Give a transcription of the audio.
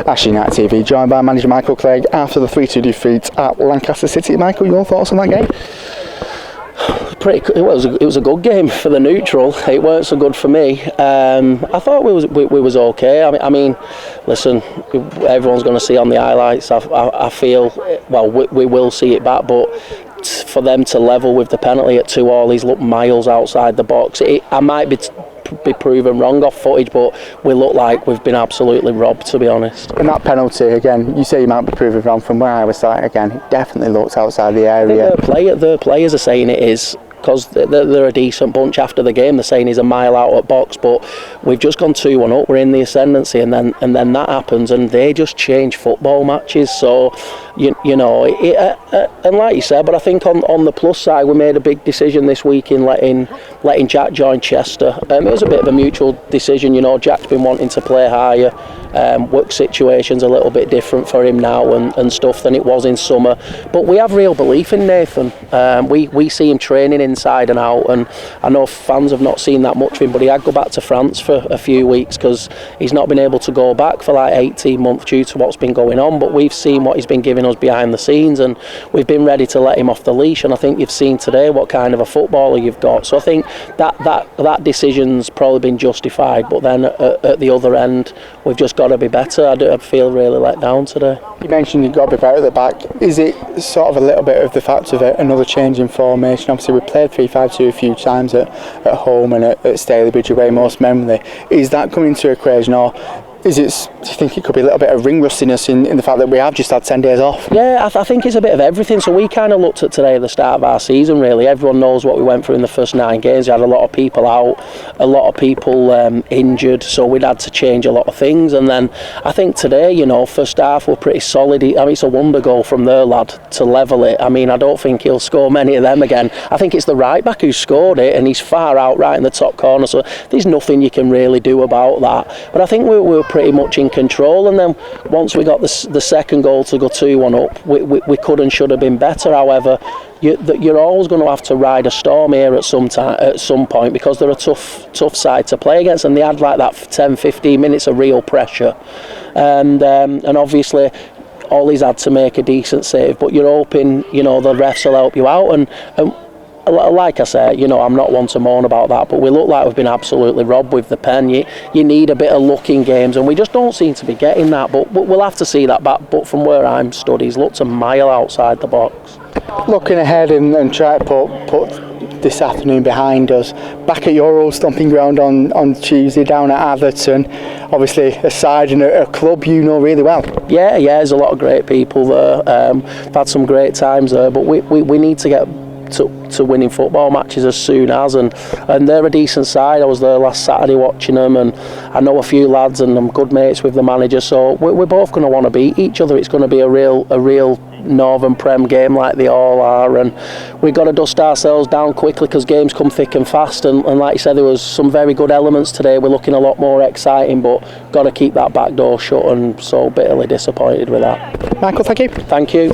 Ashley United TV, joined by manager Michael Clegg after the 3-2 defeat at Lancaster City. Michael, your thoughts on that game? It was a good game for the neutral. It weren't so good for me. I thought we was okay. I mean, listen, everyone's going to see on the highlights. I feel, well, we will see it back, but for them to level with the penalty at 2-2, he's looked miles outside the box. I might be proven wrong off footage, but we look like we've been absolutely robbed, to be honest. And that penalty, again, you say you might be proven wrong. From where I was sat, again, it definitely looked outside the area. The players are saying it is, because they're a decent bunch after the game. They're saying he's a mile out at box, but we've just gone 2-1 up. We're in the ascendancy, and then that happens, and they just change football matches. So you know, and like you said, but I think on the plus side, we made a big decision this week in letting Jack join Chester. It was a bit of a mutual decision. You know, Jack's been wanting to play higher. Work situation's a little bit different for him now and stuff than it was in summer. But we have real belief in Nathan. We see him training inside and out, and I know fans have not seen that much of him, but he had go back to France for a few weeks because he's not been able to go back for like 18 months due to what's been going on. But we've seen what he's been giving us behind the scenes, and we've been ready to let him off the leash. And I think you've seen today what kind of a footballer you've got. So I think that decision's probably been justified. But then at the other end, we've just got to be better. I feel really let down today. You mentioned you've got to be better at the back. Is it sort of a little bit of the fact of another change in formation? Obviously we played 3-5-2 a few times at home and at Stalybridge away most memorably. Is that coming to equation, or do you think it could be a little bit of ring rustiness in the fact that we have just had 10 days off? Yeah, I think it's a bit of everything. So we kind of looked at today at the start of our season, really. Everyone knows what we went through in the first 9 games. We had a lot of people out, a lot of people injured, so we'd had to change a lot of things. And then I think today, you know, first half we're pretty solid. I mean, it's a wonder goal from their lad to level it. I mean, I don't think he'll score many of them again. I think it's the right back who scored it, and he's far out right in the top corner, so there's nothing you can really do about that. But I think we were pretty much in control, and then once we got the second goal to go 2-1 up, we could and should have been better. However, you're always going to have to ride a storm here at some point, because they're a tough side to play against, and they had like that 10-15 minutes of real pressure, and obviously Ollie's had to make a decent save, but you're hoping, you know, the refs will help you out, and like I said, you know, I'm not one to moan about that, but we look like we've been absolutely robbed with the pen. You need a bit of luck in games, and we just don't seem to be getting that, but we'll have to see that back. But from where I'm stood, he's looked a mile outside the box. Looking ahead and try to put this afternoon behind us, back at your old stomping ground on Tuesday down at Atherton, obviously a side and a club you know really well. Yeah, there's a lot of great people there. We've had some great times there, but we need to get to winning football matches as soon as, and they're a decent side. I was there last Saturday watching them, and I know a few lads, and I'm good mates with the manager, so we're both going to want to beat each other. It's going to be a real Northern Prem game like they all are, and we've got to dust ourselves down quickly because games come thick and fast, and like you said, there was some very good elements today. We're looking a lot more exciting, but got to keep that back door shut, and so bitterly disappointed with that. Michael, thank you. Thank you.